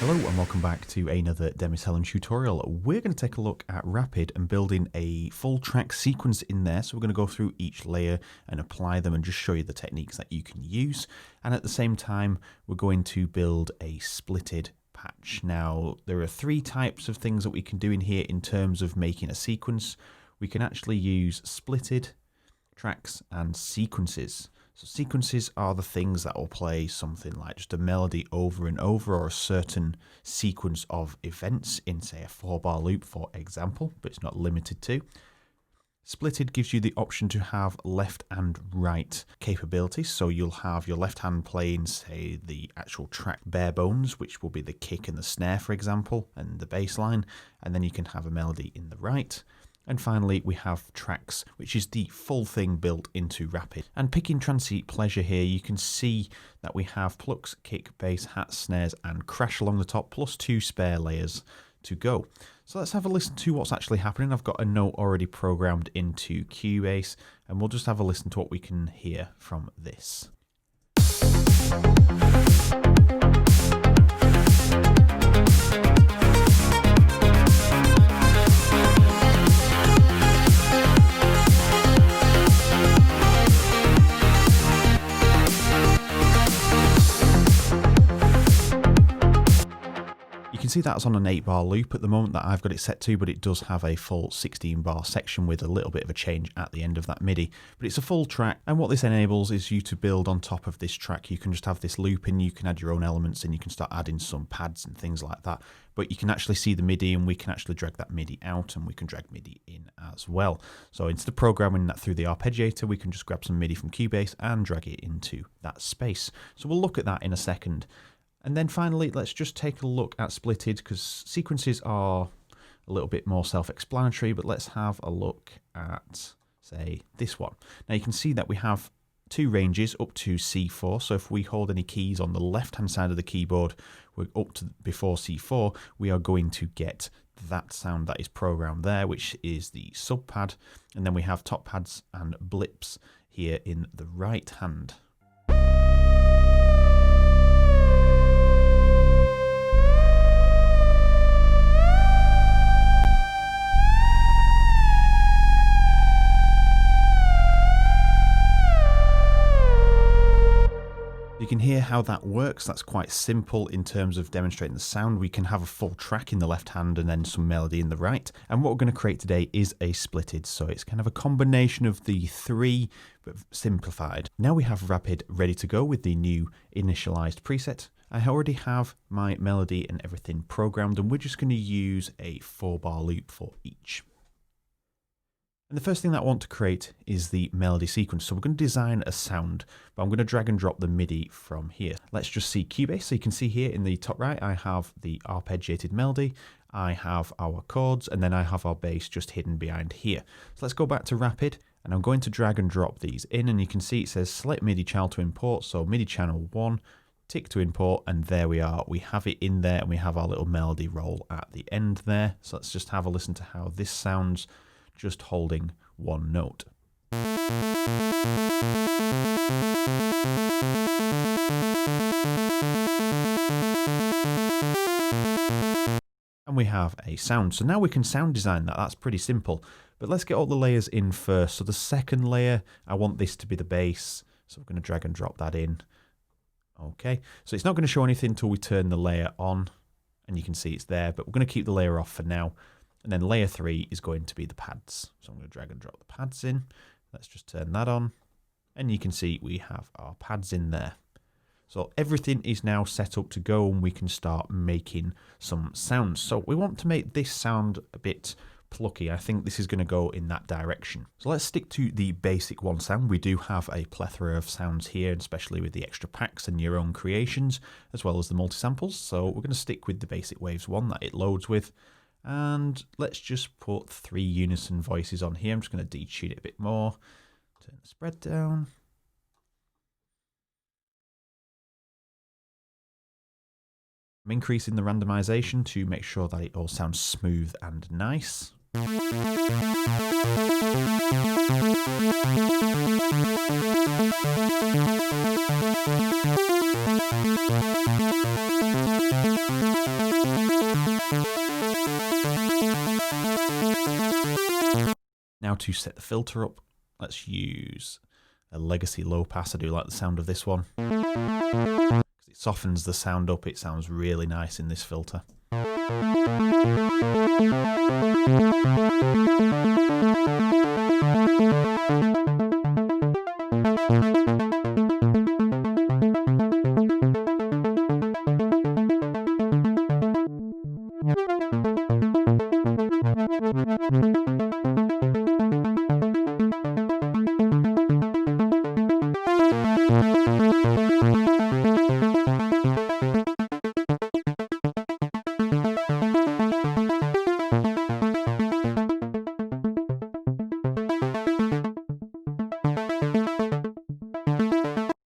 Hello and welcome back to another Demis Hellen tutorial. We're going to take a look at Rapid and building a full track sequence in there. So we're going to go through each layer and apply them and just show you the techniques that you can use. And at the same time, we're going to build a splitted patch. Now, there are three types of things that we can do in here in terms of making a sequence. We can actually use splitted tracks and sequences. So sequences are the things that will play something like just a melody over and over, or a certain sequence of events in, say, a 4-bar loop, for example, but it's not limited to. Splitted gives you the option to have left and right capabilities. So you'll have your left hand playing, say, the actual track bare bones, which will be the kick and the snare, for example, and the bass line, and then you can have a melody in the right. And finally, we have tracks, which is the full thing built into Rapid. And picking Trance Pleasure here, you can see that we have plucks, kick, bass, hat, snares, and crash along the top, plus 2 spare layers to go. So let's have a listen to what's actually happening. I've got a note already programmed into Cubase, and we'll just have a listen to what we can hear from this. You can see that's on an 8-bar loop at the moment that I've got it set to, but it does have a full 16-bar section with a little bit of a change at the end of that MIDI. But it's a full track, and what this enables is you to build on top of this track. You can just have this loop in, you can add your own elements, and you can start adding some pads and things like that. But you can actually see the MIDI, and we can actually drag that MIDI out, and we can drag MIDI in as well. So instead of programming that through the arpeggiator, we can just grab some MIDI from Cubase and drag it into that space. So we'll look at that in a second. And then finally, let's just take a look at splitted, because sequences are a little bit more self-explanatory, but let's have a look at, say, this one. Now you can see that we have 2 ranges up to C4, so if we hold any keys on the left-hand side of the keyboard, we're up to before C4, we are going to get that sound that is programmed there, which is the sub pad, and then we have top pads and blips here in the right hand. You can hear how that works. That's quite simple in terms of demonstrating the sound. We can have a full track in the left hand and then some melody in the right. And what we're going to create today is a splitted. So it's kind of a combination of the 3, but simplified. Now we have Rapid ready to go with the new initialized preset. I already have my melody and everything programmed, and we're just going to use a 4-bar loop for each. And the first thing that I want to create is the melody sequence. So we're going to design a sound, but I'm going to drag and drop the MIDI from here. Let's just see Cubase. So you can see here in the top right, I have the arpeggiated melody, I have our chords, and then I have our bass just hidden behind here. So let's go back to Rapid, and I'm going to drag and drop these in, and you can see it says select MIDI channel to import. So MIDI channel 1, tick to import, and there we are. We have it in there, and we have our little melody roll at the end there. So let's just have a listen to how this sounds, just holding one note. And we have a sound. So now we can sound design that. That's pretty simple. But let's get all the layers in first. So the second layer, I want this to be the bass. So we're going to drag and drop that in. Okay. So it's not going to show anything until we turn the layer on. And you can see it's there. But we're going to keep the layer off for now. And then layer 3 is going to be the pads. So I'm going to drag and drop the pads in. Let's just turn that on. And you can see we have our pads in there. So everything is now set up to go, and we can start making some sounds. So we want to make this sound a bit plucky. I think this is going to go in that direction. So let's stick to the basic one sound. We do have a plethora of sounds here, especially with the extra packs and your own creations, as well as the multi-samples. So we're going to stick with the basic waves one that it loads with. And let's just put 3 unison voices on here. I'm just going to detune it a bit more. Turn the spread down. I'm increasing the randomization to make sure that it all sounds smooth and nice. Now to set the filter up, let's use a legacy low pass. I do like the sound of this one. It softens the sound up, it sounds really nice in this filter.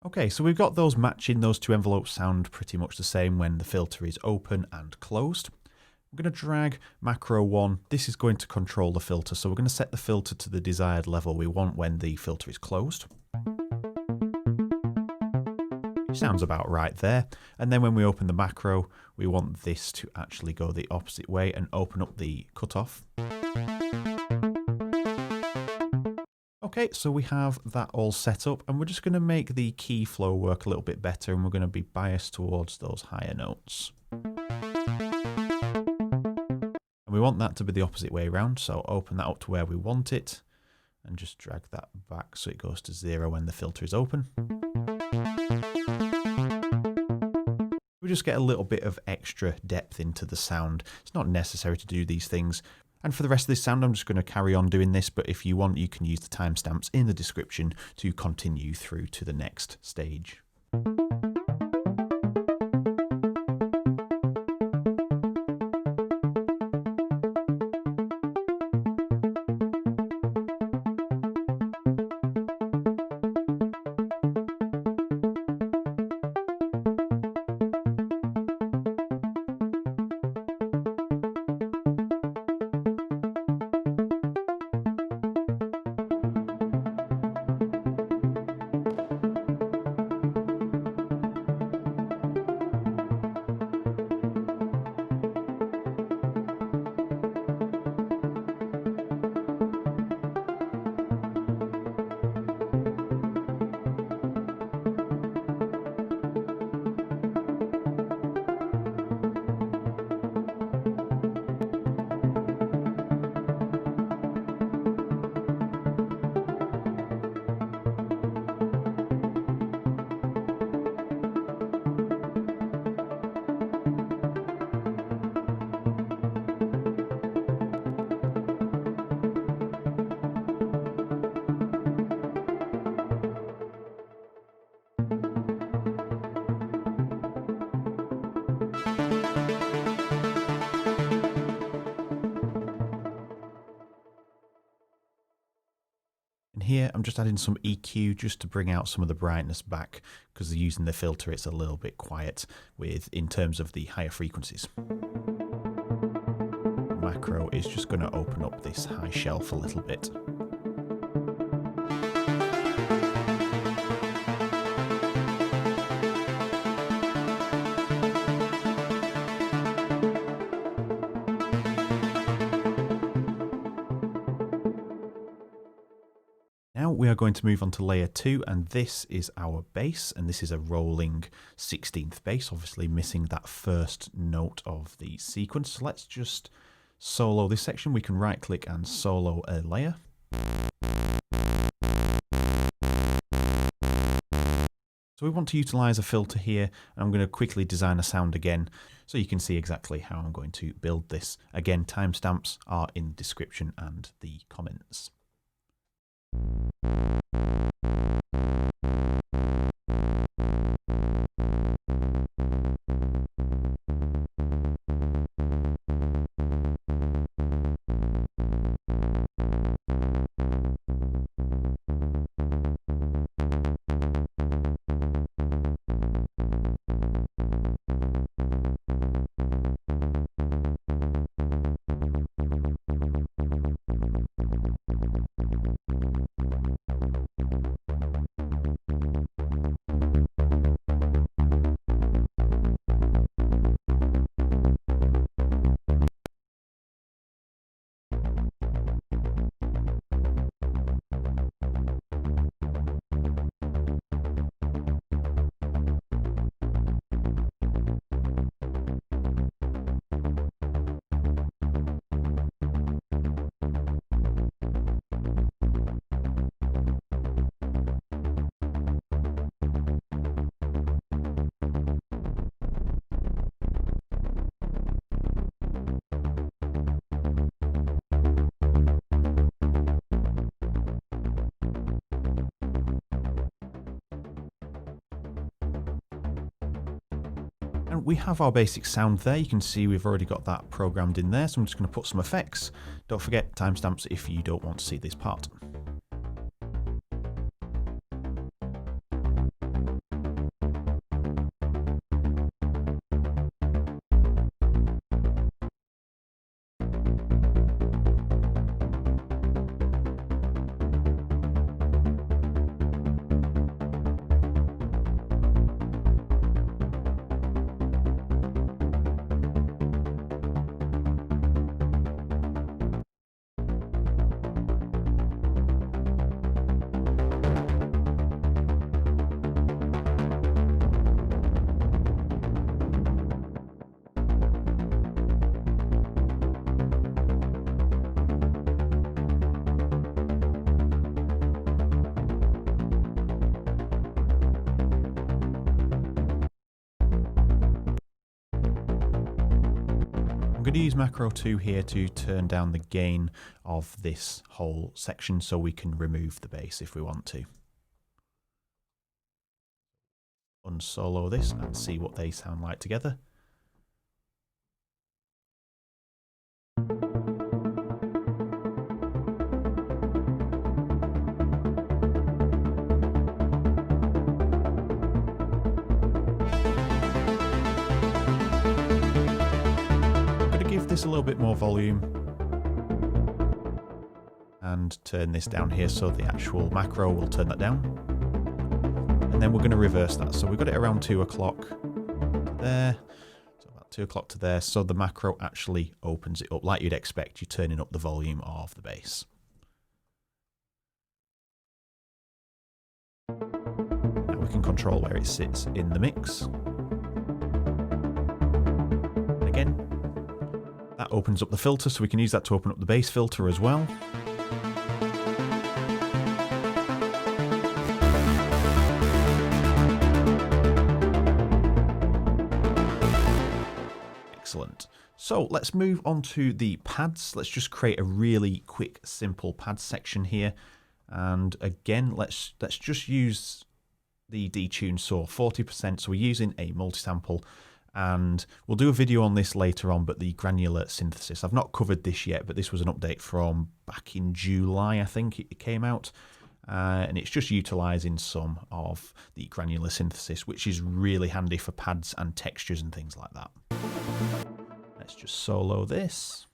Okay, so we've got those matching, those two envelopes sound pretty much the same when the filter is open and closed. We're going to drag macro 1. This is going to control the filter, so we're going to set the filter to the desired level we want when the filter is closed. Sounds about right there. And then when we open the macro, we want this to actually go the opposite way and open up the cutoff. Okay, so we have that all set up, and we're just going to make the key flow work a little bit better, and we're going to be biased towards those higher notes. And we want that to be the opposite way around, so open that up to where we want it, and just drag that back so it goes to 0 when the filter is open. We just get a little bit of extra depth into the sound. It's not necessary to do these things. And for the rest of this sound, I'm just going to carry on doing this, but if you want, you can use the timestamps in the description to continue through to the next stage. Here I'm just adding some EQ just to bring out some of the brightness back, because using the filter it's a little bit quiet in terms of the higher frequencies. Macro is just going to open up this high shelf a little bit. Now we are going to move on to layer 2, and this is our bass, and this is a rolling 16th bass, obviously missing that first note of the sequence. So let's just solo this section. We can right click and solo a layer. So we want to utilize a filter here, and I'm going to quickly design a sound again so you can see exactly how I'm going to build this. Again, timestamps are in the description and the comments. And we have our basic sound there. You can see we've already got that programmed in there. So I'm just going to put some effects. Don't forget timestamps if you don't want to see this part. I'm going to use macro 2 here to turn down the gain of this whole section so we can remove the bass if we want to. Unsolo this and see what they sound like together. This a little bit more volume and turn this down here so the actual macro will turn that down, and then we're going to reverse that. So we've got it around 2 o'clock there, so about 2 o'clock to there, so the macro actually opens it up like you'd expect. You're turning up the volume of the bass. Now we can control where it sits in the mix. And again, that opens up the filter, so we can use that to open up the bass filter as well. Excellent. So let's move on to the pads. Let's just create a really quick, simple pad section here. And again, let's just use the detune saw 40%. So we're using a multi-sample. And we'll do a video on this later on, but the granular synthesis. I've not covered this yet, but this was an update from back in July, I think it came out. And it's just utilising some of the granular synthesis, which is really handy for pads and textures and things like that. Let's just solo this.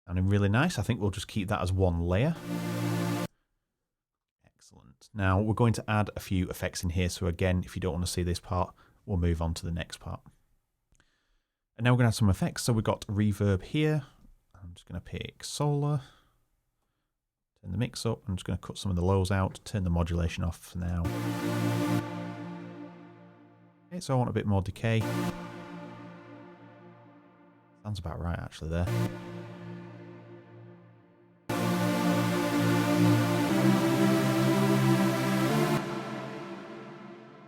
Sounding really nice. I think we'll just keep that as one layer. Excellent. Now we're going to add a few effects in here. So again, if you don't want to see this part, we'll move on to the next part. And now we're going to add some effects. So we've got reverb here. I'm just going to pick solar. Turn the mix up. I'm just going to cut some of the lows out. Turn the modulation off for now. Okay, so I want a bit more decay. Sounds about right actually there.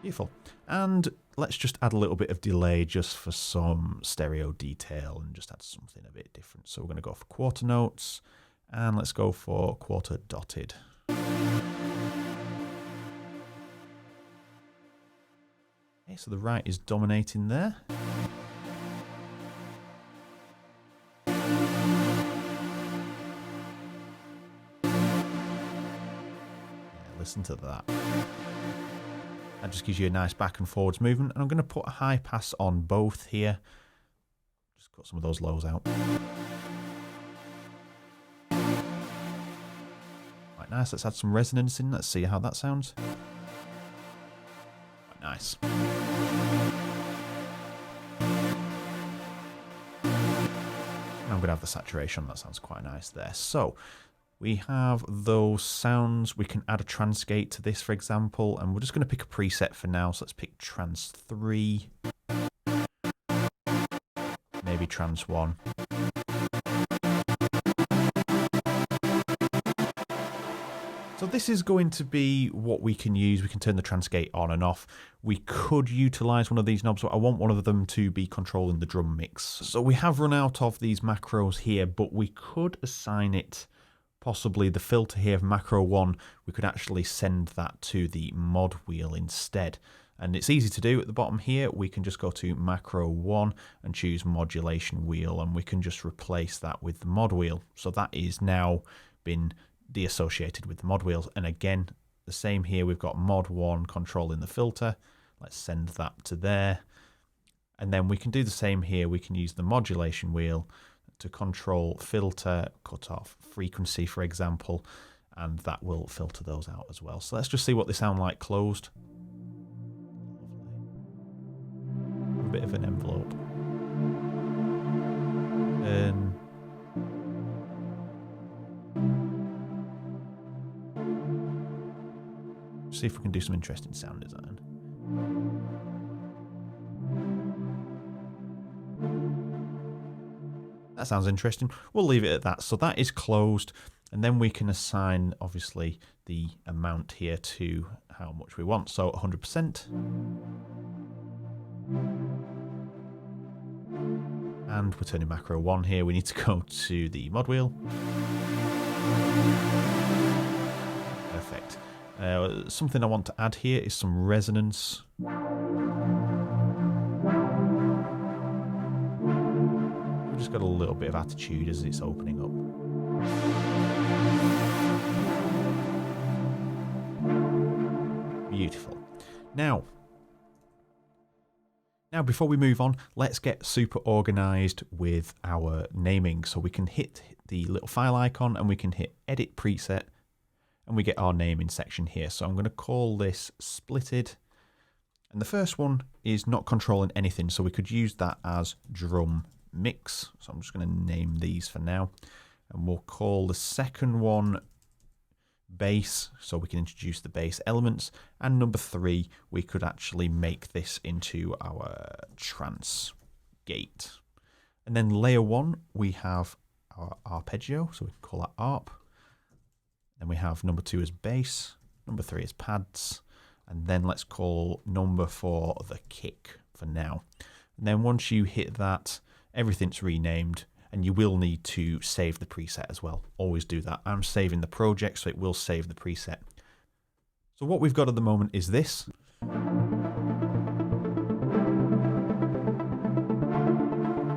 Beautiful. And let's just add a little bit of delay just for some stereo detail and just add something a bit different. So we're going to go for quarter notes and let's go for quarter dotted. Okay, so the right is dominating there. Yeah, listen to that. That just gives you a nice back and forwards movement. And I'm going to put a high pass on both here. Just cut some of those lows out. Quite nice. Let's add some resonance in. Let's see how that sounds. Quite nice. I'm going to have the saturation. That sounds quite nice there. So we have those sounds. We can add a trance gate to this, for example, and we're just going to pick a preset for now. So let's pick trance 3, maybe trance 1. So this is going to be what we can use. We can turn the trance gate on and off. We could utilize one of these knobs, but I want one of them to be controlling the drum mix. So we have run out of these macros here, but we could assign it possibly the filter here of macro 1. We could actually send that to the mod wheel instead. And it's easy to do. At the bottom here, we can just go to macro 1 and choose modulation wheel, and we can just replace that with the mod wheel. So that is now been deassociated with the mod wheels. And again, the same here, we've got mod 1 controlling the filter. Let's send that to there. And then we can do the same here. We can use the modulation wheel to control filter, cutoff, frequency, for example, and that will filter those out as well. So let's just see what they sound like closed. A bit of an envelope. See if we can do some interesting sound design. That sounds interesting. We'll leave it at that. So that is closed, and then we can assign obviously the amount here to how much we want. So 100%. And we're turning macro 1 here. We need to go to the mod wheel. Perfect. Something I want to add here is some resonance. We've just got a little bit of attitude as it's opening up. Beautiful. Now before we move on, let's get super organized with our naming. So we can hit the little file icon and we can hit edit preset, and we get our naming section here. So I'm going to call this splitted. And the first one is not controlling anything, so we could use that as drum mix. So I'm just going to name these for now. And we'll call the second one bass, so we can introduce the bass elements. And number 3, we could actually make this into our trance gate. And then layer 1, we have our arpeggio, so we can call that arp. Then we have number 2 as bass, number 3 is pads, and then let's call number 4 the kick for now. And then once you hit that, everything's renamed, and you will need to save the preset as well. Always do that. I'm saving the project, so it will save the preset. So what we've got at the moment is this.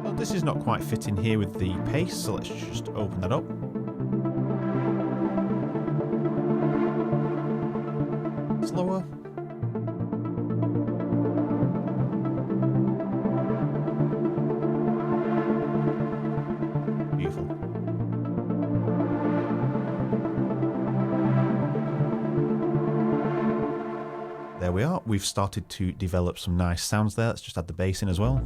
Well, this is not quite fitting here with the pace, so let's just open that up. Slower. Beautiful. There we are. We've started to develop some nice sounds there. Let's just add the bass in as well.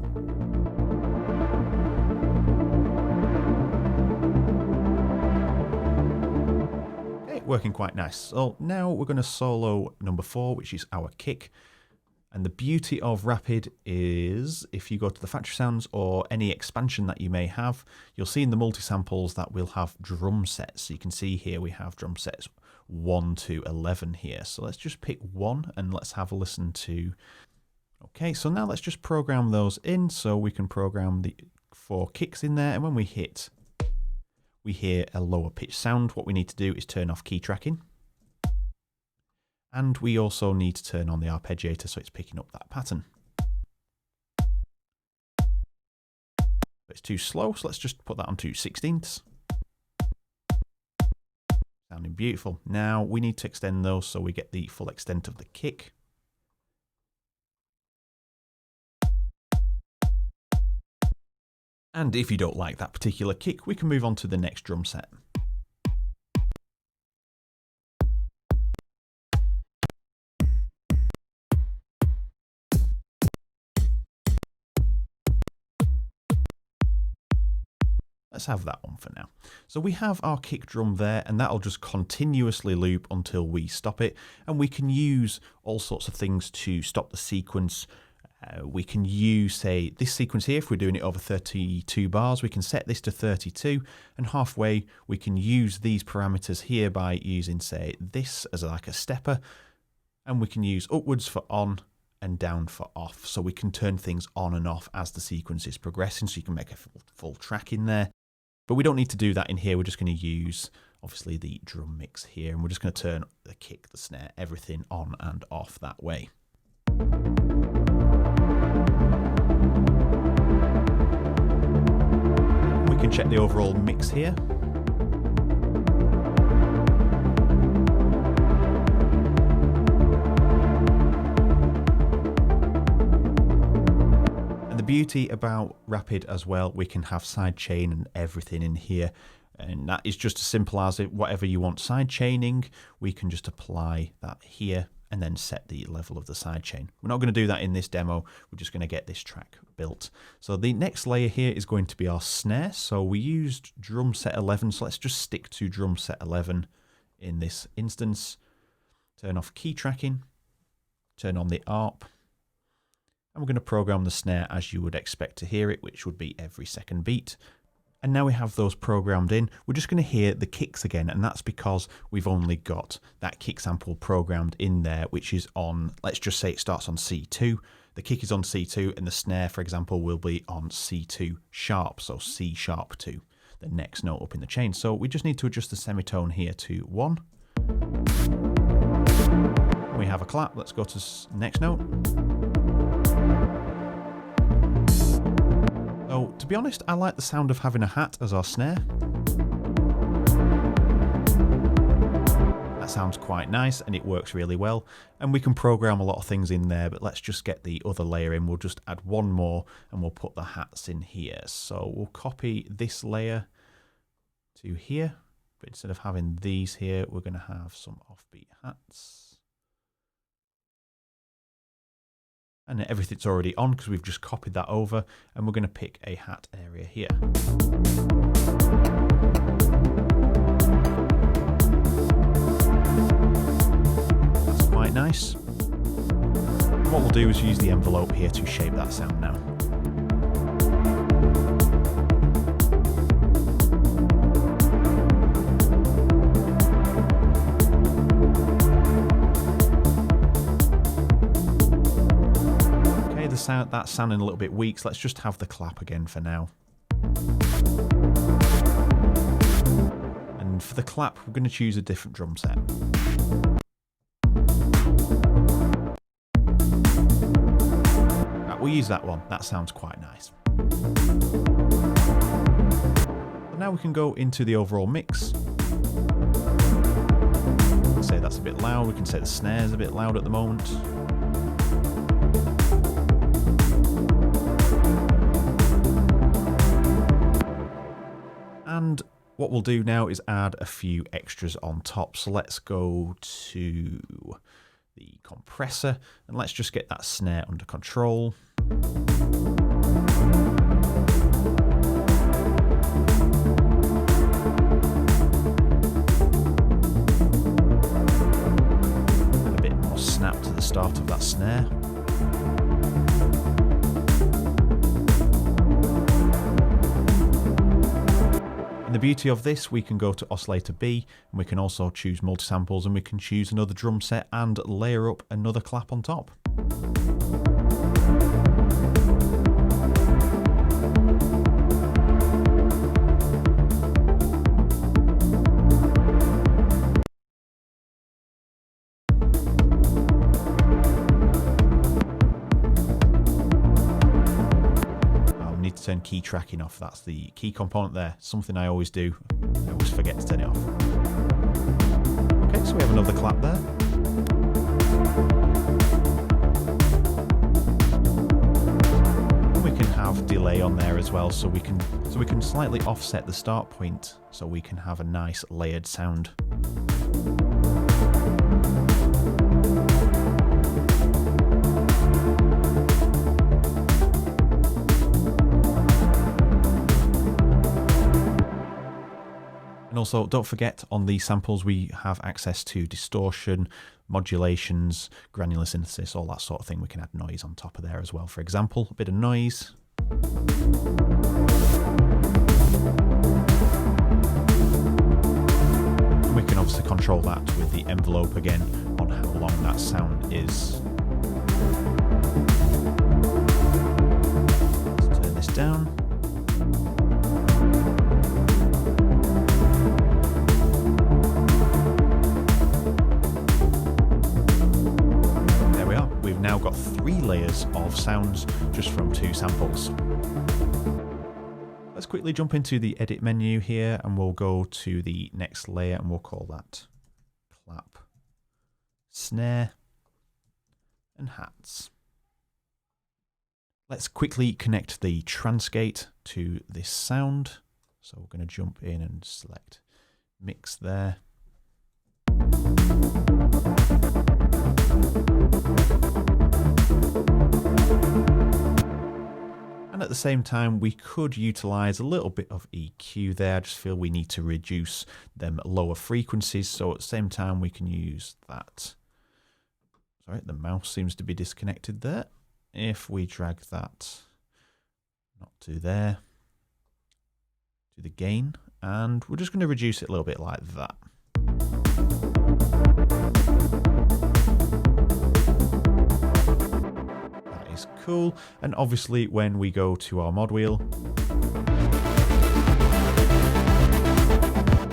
Working quite nice. So now we're going to solo number 4, which is our kick. And the beauty of Rapid is if you go to the factory sounds or any expansion that you may have, you'll see in the multi-samples that we'll have drum sets. So you can see here we have drum sets 1 to 11 here. So let's just pick 1 and let's have a listen to. Okay, so now let's just program those in. So we can program the 4 kicks in there, and when we hit, we hear a lower pitch sound. What we need to do is turn off key tracking. And we also need to turn on the arpeggiator so it's picking up that pattern. It's too slow, so let's just put that onto 16ths. Sounding beautiful. Now we need to extend those so we get the full extent of the kick. And if you don't like that particular kick, we can move on to the next drum set. Let's have that one for now. So we have our kick drum there, and that'll just continuously loop until we stop it. And we can use all sorts of things to stop the sequence, We can use, say, this sequence here. If we're doing it over 32 bars, we can set this to 32, and halfway we can use these parameters here by using, say, this as like a stepper, and we can use upwards for on and down for off, so we can turn things on and off as the sequence is progressing, so you can make a full track in there. But we don't need to do that in here. We're just going to use, obviously, the drum mix here, and we're just going to turn the kick, the snare, everything on and off that way. We can check the overall mix here. And the beauty about Rapid as well, we can have sidechain and everything in here. And that is just as simple as it, whatever you want sidechaining, we can just apply that here and then set the level of the sidechain. We're not going to do that in this demo. We're just going to get this track built. So the next layer here is going to be our snare. So we used drum set 11. So let's just stick to drum set 11 in this instance. Turn off key tracking, turn on the ARP, and we're going to program the snare as you would expect to hear it, which would be every second beat. And now we have those programmed in, we're just going to hear the kicks again, and that's because we've only got that kick sample programmed in there, which is on, let's just say it starts on C2. The kick is on C2, and the snare, for example, will be on C2 sharp, so C sharp 2, the next note up in the chain. So we just need to adjust the semitone here to 1. We have a clap, let's go to next note. So, to be honest, I like the sound of having a hat as our snare. That sounds quite nice and it works really well. And we can program a lot of things in there, but let's just get the other layer in. We'll just add one more and we'll put the hats in here. So we'll copy this layer to here, but instead of having these here, we're going to have some offbeat hats. And everything's already on because we've just copied that over, and we're going to pick a hat area here. That's quite nice. And what we'll do is use the envelope here to shape that sound now. That's sounding a little bit weak, so let's just have the clap again for now. And for the clap, we're going to choose a different drum set. Right, we'll use that one. That sounds quite nice. And now we can go into the overall mix. Say that's a bit loud. We can say the snare's a bit loud at the moment. And what we'll do now is add a few extras on top. So let's go to the compressor and let's just get that snare under control. A bit more snap to the start of that snare. And the beauty of this, we can go to oscillator B, and we can also choose multi-samples, and we can choose another drum set and layer up another clap on top. Turn key tracking off. That's the key component there. Something I always do. I always forget to turn it off. Okay, so we have another clap there. And we can have delay on there as well, so we can slightly offset the start point, so we can have a nice layered sound. And also, don't forget, on these samples we have access to distortion, modulations, granular synthesis, all that sort of thing. We can add noise on top of there as well. For example, a bit of noise. And we can obviously control that with the envelope again on how long that sound is. Let's turn this down. We've now got 3 layers of sounds just from 2 samples. Let's quickly jump into the edit menu here and we'll go to the next layer and we'll call that clap, snare and hats. Let's quickly connect the trance gate to this sound. So we're going to jump in and select mix there. And at the same time, we could utilize a little bit of EQ there. I just feel we need to reduce them lower frequencies. So at the same time, we can use that. Sorry, the mouse seems to be disconnected there. If we drag that, not to there, to the gain, and we're just going to reduce it a little bit like that. Cool. And obviously when we go to our mod wheel,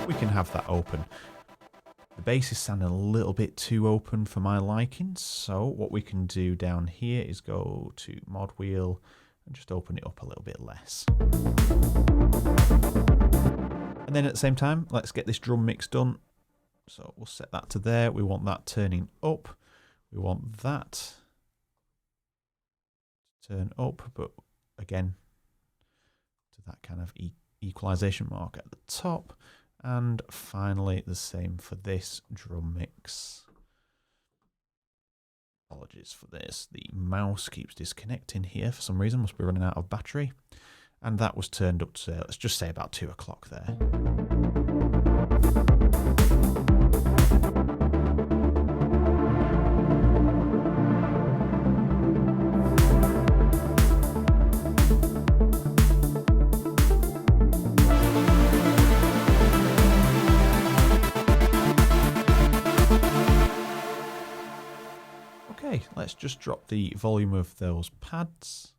we can have that open. The bass is sounding a little bit too open for my liking, so what we can do down here is go to mod wheel and just open it up a little bit less. And then at the same time, let's get this drum mix done. So we'll set that to there. We want that turning up. We want that turn up, but again to that kind of equalization mark at the top. And finally the same for this drum mix. Apologies for this, the mouse keeps disconnecting here for some reason, must be running out of battery. And that was turned up to, let's just say, about 2 o'clock there. Okay, let's just drop the volume of those pads.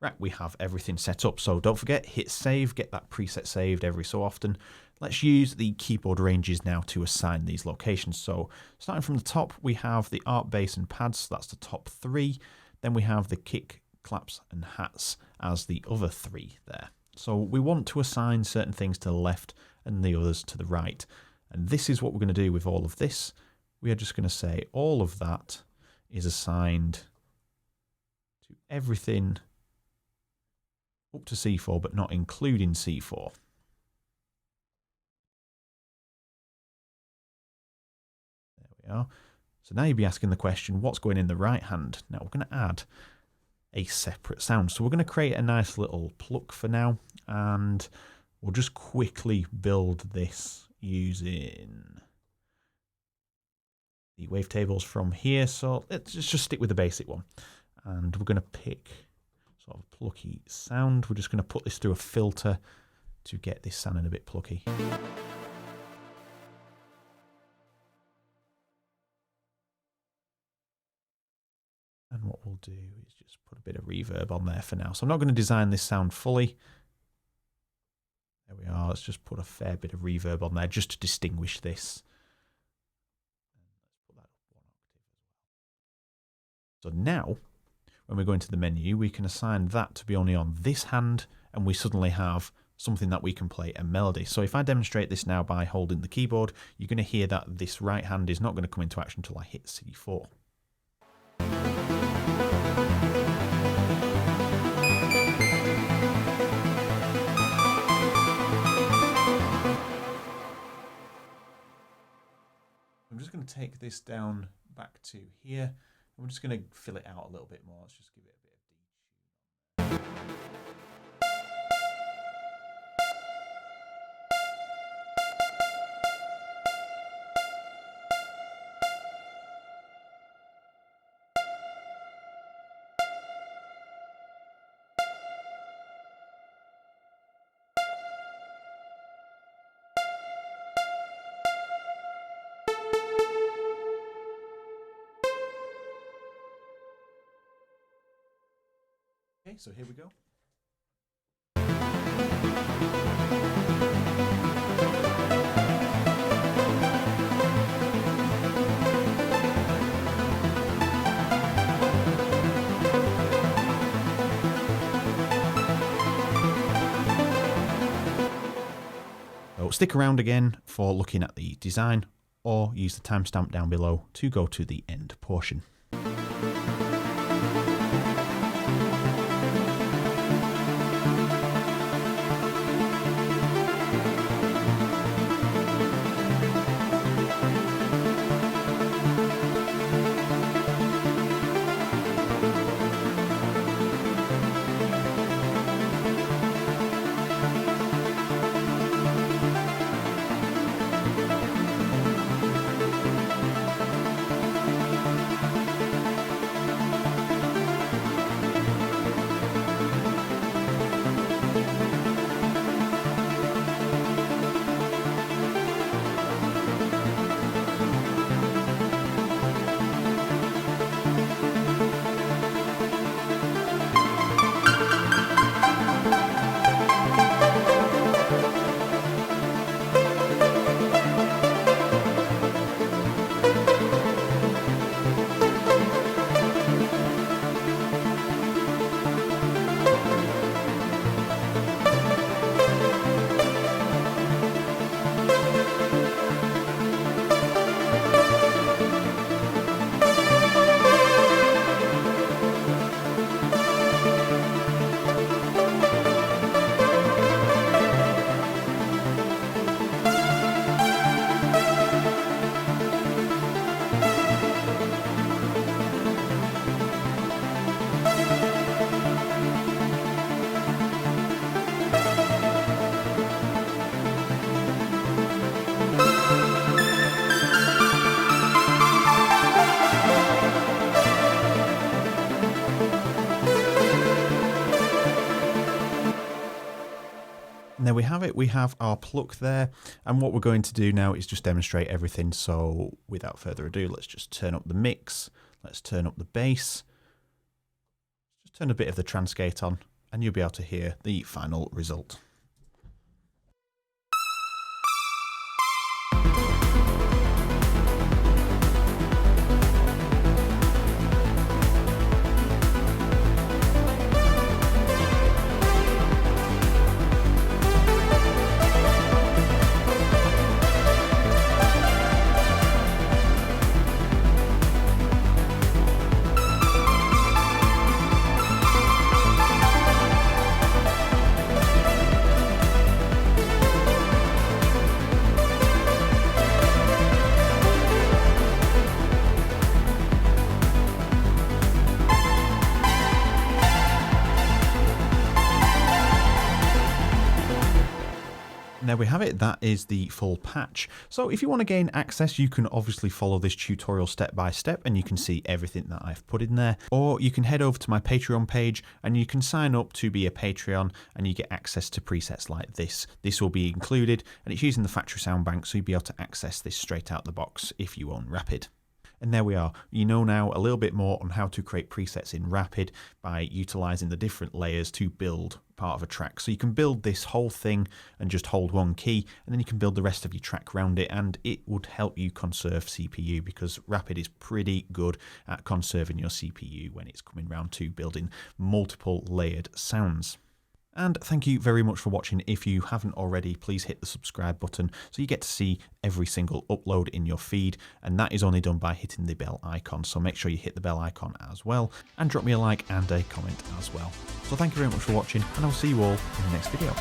Right, we have everything set up, so don't forget, hit save, get that preset saved every so often. Let's use the keyboard ranges now to assign these locations. So starting from the top, we have the art, bass and pads, so that's the top 3. Then we have the kick, claps and hats as the other 3 there. So we want to assign certain things to the left and the others to the right. And this is what we're going to do with all of this. We are just going to say all of that is assigned to everything up to C4, but not including C4. There we are. So now you'd be asking the question, what's going in the right hand? Now we're going to add a separate sound. So we're going to create a nice little pluck for now, and we'll just quickly build this using the wavetables from here. So let's just stick with the basic one. And we're going to pick sort of a plucky sound. We're just going to put this through a filter to get this sounding a bit plucky. And what we'll do is just put a bit of reverb on there for now. So I'm not going to design this sound fully. There we are. Let's just put a fair bit of reverb on there just to distinguish this. So now, when we go into the menu, we can assign that to be only on this hand, and we suddenly have something that we can play a melody. So if I demonstrate this now by holding the keyboard, you're going to hear that this right hand is not going to come into action until I hit C4. I'm just going to take this down back to here. We're just going to fill it out a little bit more. Let's just give it a bit of detune. Okay, so here we go. So stick around again for looking at the design, or use the timestamp down below to go to the end portion. And there we have it, we have our pluck there, and what we're going to do now is just demonstrate everything. So without further ado, let's just turn up the mix, let's turn up the bass, just turn a bit of the trance gate on, and you'll be able to hear the final result. There we have it, that is the full patch. So if you want to gain access, you can obviously follow this tutorial step by step and you can see everything that I've put in there. Or you can head over to my Patreon page and you can sign up to be a Patreon and you get access to presets like this. This will be included and it's using the factory sound bank, so you'll be able to access this straight out the box if you own Rapid. And there we are. You know now a little bit more on how to create presets in Rapid by utilizing the different layers to build part of a track. So you can build this whole thing and just hold one key, and then you can build the rest of your track around it, and it would help you conserve CPU, because Rapid is pretty good at conserving your CPU when it's coming around to building multiple layered sounds. And thank you very much for watching. If you haven't already, please hit the subscribe button so you get to see every single upload in your feed, and that is only done by hitting the bell icon. So make sure you hit the bell icon as well, and drop me a like and a comment as well. So thank you very much for watching, and I'll see you all in the next video.